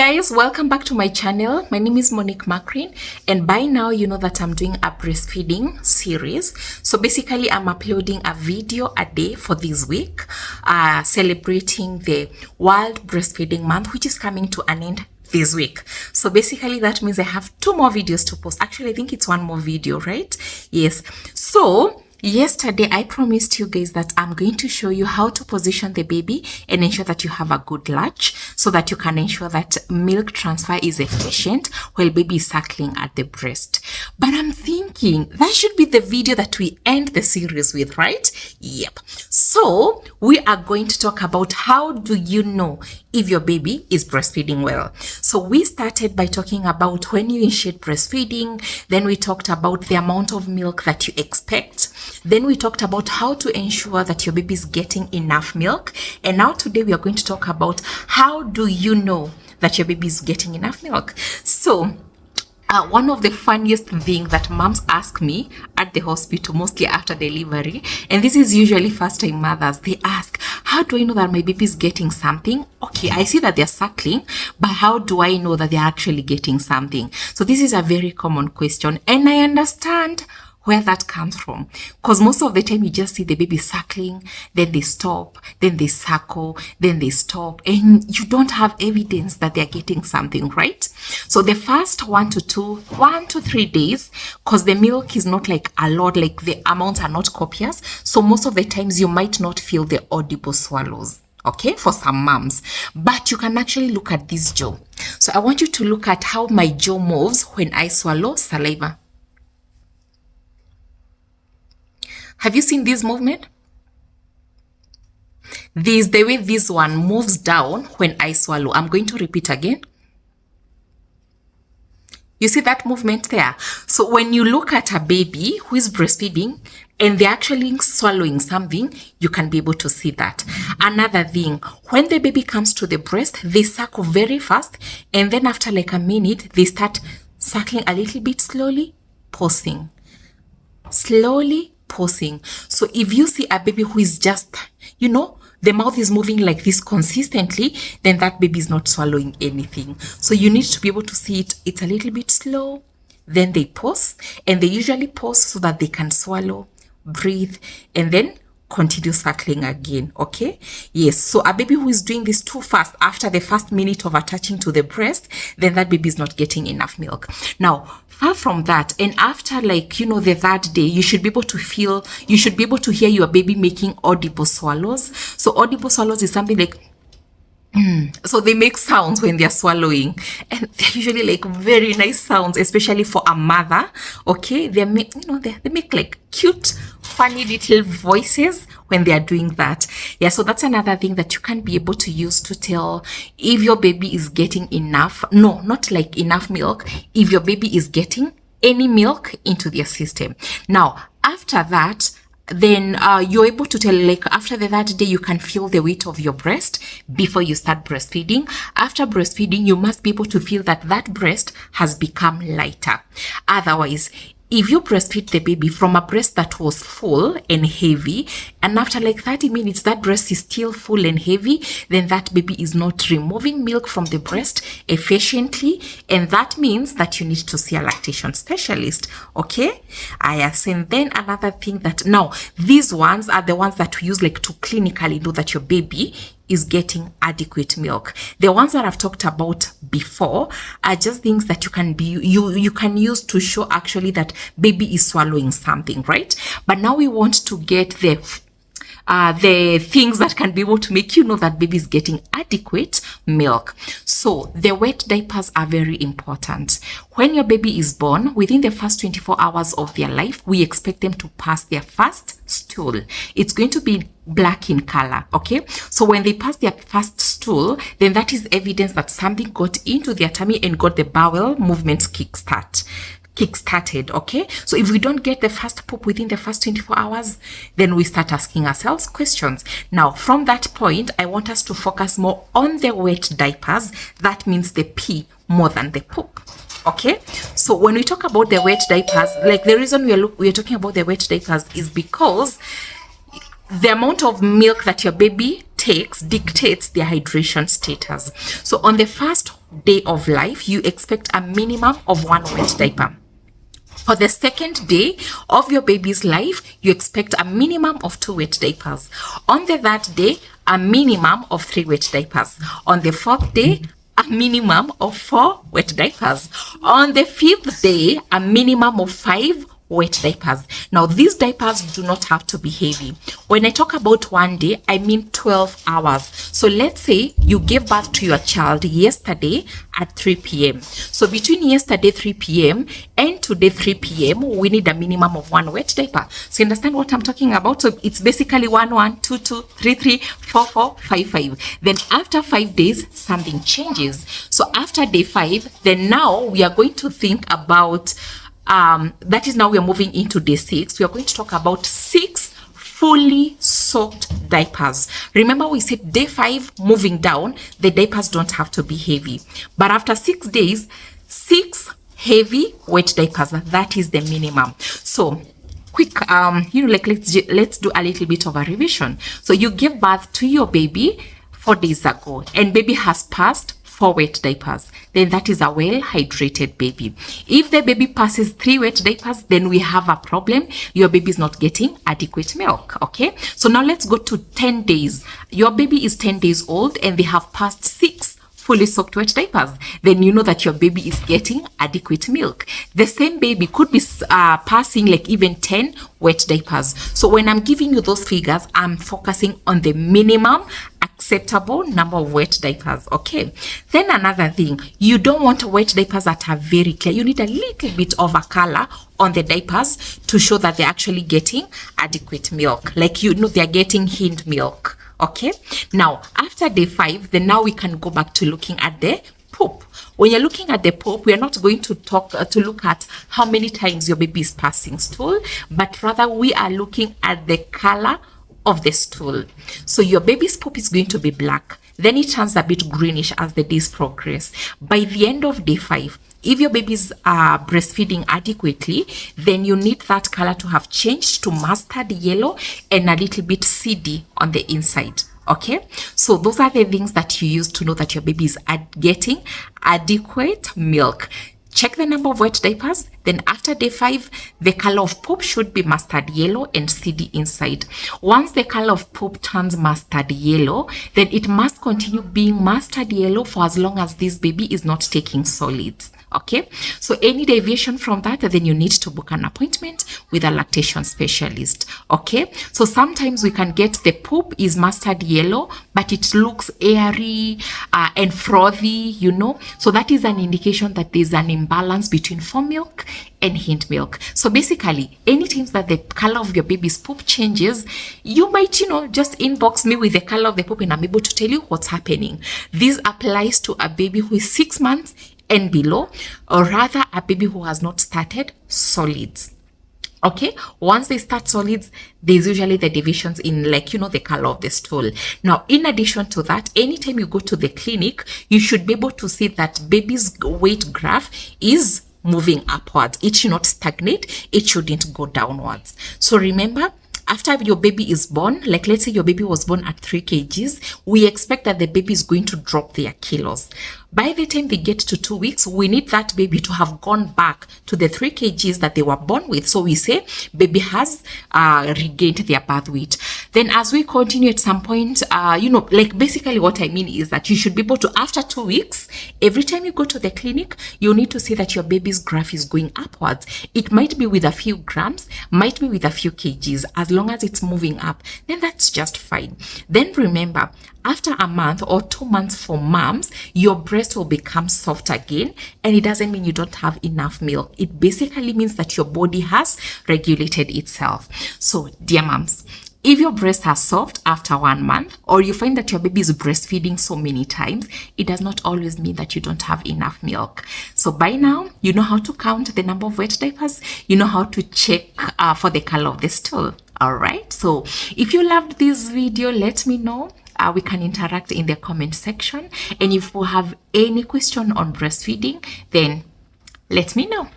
Guys, welcome back to my channel. My name is Monique Macrin, and by now you know that I'm doing a breastfeeding series. So basically I'm uploading a video a day for this week, celebrating the World Breastfeeding Month, which is coming to an end this week. So basically that means I have 2 more videos to post. Actually, I think it's 1 more video, right? Yes. So yesterday I promised you guys that I'm going to show you how to position the baby and ensure that you have a good latch so that you can ensure that milk transfer is efficient while baby is suckling at the breast. But I'm thinking that should be the video that we end the series with, right? Yep. So we are going to talk about how do you know if your baby is breastfeeding well. So we started by talking about when you initiate breastfeeding, then we talked about the amount of milk that you expect. Then we talked about how to ensure that your baby is getting enough milk. And now today we are going to talk about how do you know that your baby is getting enough milk. So one of the funniest things that moms ask me at the hospital, mostly after delivery, and this is usually first-time mothers, they ask, how do I know that my baby is getting something? Okay, I see that they're suckling, but how do I know that they're actually getting something? So this is a very common question, and I understand where that comes from, because most of the time you just see the baby suckling, then they stop, then they suckle, then they stop, and you don't have evidence that they're getting something, right? So the first 1 to 3 days, because the milk is not like a lot, like the amounts are not copious, so most of the times you might not feel the audible swallows. Okay, for some moms, but you can actually look at this jaw. So I want you to look at how my jaw moves when I swallow saliva. Have you seen this movement? This, the way this one moves down when I swallow. I'm going to repeat again. You see that movement there? So when you look at a baby who is breastfeeding and they're actually swallowing something, you can be able to see that. Another thing, when the baby comes to the breast, they suckle very fast, and then after like a minute, they start suckling a little bit slowly, pausing. Slowly pausing. So if you see a baby who is just, you know, the mouth is moving like this consistently, then that baby is not swallowing anything. So you need to be able to see it. It's a little bit slow, then they pause, and they usually pause so that they can swallow, breathe, and then continue suckling again. Okay, yes. So a baby who is doing this too fast after the first minute of attaching to the breast, then that baby is not getting enough milk. Now, far from that, and after like, you know, the 3rd day, you should be able to feel, you should be able to hear your baby making audible swallows. So audible swallows is something like so they make sounds when they're swallowing, and they're usually like very nice sounds, especially for a mother. Okay, they make, you know, they make like cute, funny little voices when they are doing that. Yeah, so that's another thing that you can be able to use to tell if your baby is getting enough, no, not like enough milk, if your baby is getting any milk into their system. Now, after that, then you're able to tell, like after the 3rd day, you can feel the weight of your breast before you start breastfeeding. After breastfeeding, you must be able to feel that that breast has become lighter. Otherwise, if you breastfeed the baby from a breast that was full and heavy, and after like 30 minutes, that breast is still full and heavy, then that baby is not removing milk from the breast efficiently. And that means that you need to see a lactation specialist. Okay? Yes. And then another thing that now, these ones are the ones that we use like to clinically know that your baby is getting adequate milk. The ones that I've talked about before are just things that you can be you can use to show actually that baby is swallowing something, right? But now we want to get the things that can be able to make you know that baby is getting adequate milk. So the wet diapers are very important. When your baby is born, within the first 24 hours of their life, we expect them to pass their first stool. It's going to be black in color. Okay, so when they pass their first stool, then that is evidence that something got into their tummy and got the bowel movements kick-started. Okay, so if we don't get the first poop within the first 24 hours, then we start asking ourselves questions. Now, from that point, I want us to focus more on the wet diapers. That means the pee more than the poop. Okay, so when we talk about the wet diapers, like the reason we are talking about the wet diapers is because the amount of milk that your baby takes dictates their hydration status. So on the first day of life, you expect a minimum of 1 wet diaper. For the second day of your baby's life, you expect a minimum of 2 wet diapers. On the third day, a minimum of 3 wet diapers. On the fourth day, a minimum of 4 wet diapers. On the fifth day, a minimum of 5 wet diapers. Now, these diapers do not have to be heavy. When I talk about 1 day, I mean 12 hours. So let's say you gave birth to your child yesterday at 3 p.m. So between yesterday 3 p.m. and today 3 p.m., we need a minimum of 1 wet diaper. So you understand what I'm talking about? So it's basically 1, 1, 2, 2, 3, 3, 4, 4, 5, 5. Then after 5 days, something changes. So after day 5, then now we are going to think about that is now we are moving into day 6. We are going to talk about 6 fully soaked diapers. Remember, we said day 5 moving down, the diapers don't have to be heavy. But after 6 days, 6 heavy wet diapers, that is the minimum. So quick, let's do a little bit of a revision. So you gave birth to your baby 4 days ago, and baby has passed 4 wet diapers, then that is a well-hydrated baby. If the baby passes 3 wet diapers, then we have a problem. Your baby is not getting adequate milk, okay? So now let's go to 10 days. Your baby is 10 days old and they have passed 6 fully soaked wet diapers. Then you know that your baby is getting adequate milk. The same baby could be passing like even 10 wet diapers. So when I'm giving you those figures, I'm focusing on the minimum acceptable number of wet diapers, okay? Then another thing, you don't want wet diapers that are very clear. You need a little bit of a color on the diapers to show that they're actually getting adequate milk, like you know they're getting hind milk, okay? Now after day 5, then now we can go back to looking at the poop. When you're looking at the poop, we are not going to look at how many times your baby is passing stool, but rather we are looking at the color of the stool. So your baby's poop is going to be black, then it turns a bit greenish as the days progress. By the end of day 5, if your baby's breastfeeding adequately, then you need that color to have changed to mustard yellow and a little bit seedy on the inside. Okay, so those are the things that you use to know that your baby is getting adequate milk. Check the number of wet diapers. Then after day 5, the color of poop should be mustard yellow and seedy inside. Once the color of poop turns mustard yellow, then it must continue being mustard yellow for as long as this baby is not taking solids. Okay, so any deviation from that, then you need to book an appointment with a lactation specialist. Okay, so sometimes we can get the poop is mustard yellow, but it looks airy and frothy, you know. So that is an indication that there's an imbalance between fore milk and hind milk. So basically, anytime that the color of your baby's poop changes, you might, just inbox me with the color of the poop and I'm able to tell you what's happening. This applies to a baby who is 6 months and below, or rather a baby who has not started solids. Okay, once they start solids, there's usually the divisions in the color of the stool. Now, in addition to that, anytime you go to the clinic, you should be able to see that baby's weight graph is moving upwards. It should not stagnate. It shouldn't go downwards. So remember, after your baby is born, like let's say your baby was born at 3 kgs, we expect that the baby is going to drop their kilos. By the time they get to 2 weeks, we need that baby to have gone back to the 3 kgs that they were born with. So we say baby has regained their birth weight. Then as we continue at some point, basically what I mean is that you should be able to, after 2 weeks, every time you go to the clinic, you need to see that your baby's graph is going upwards. It might be with a few grams, might be with a few kgs. As long as it's moving up, then that's just fine. Then remember, after a month or 2 months for moms, your breast will become soft again, and it doesn't mean you don't have enough milk. It basically means that your body has regulated itself. So dear moms, if your breasts are soft after 1 month, or you find that your baby is breastfeeding so many times, it does not always mean that you don't have enough milk. So by now, you know how to count the number of wet diapers. You know how to check for the color of the stool. All right. So if you loved this video, let me know. We can interact in the comment section. And if you have any question on breastfeeding, then let me know.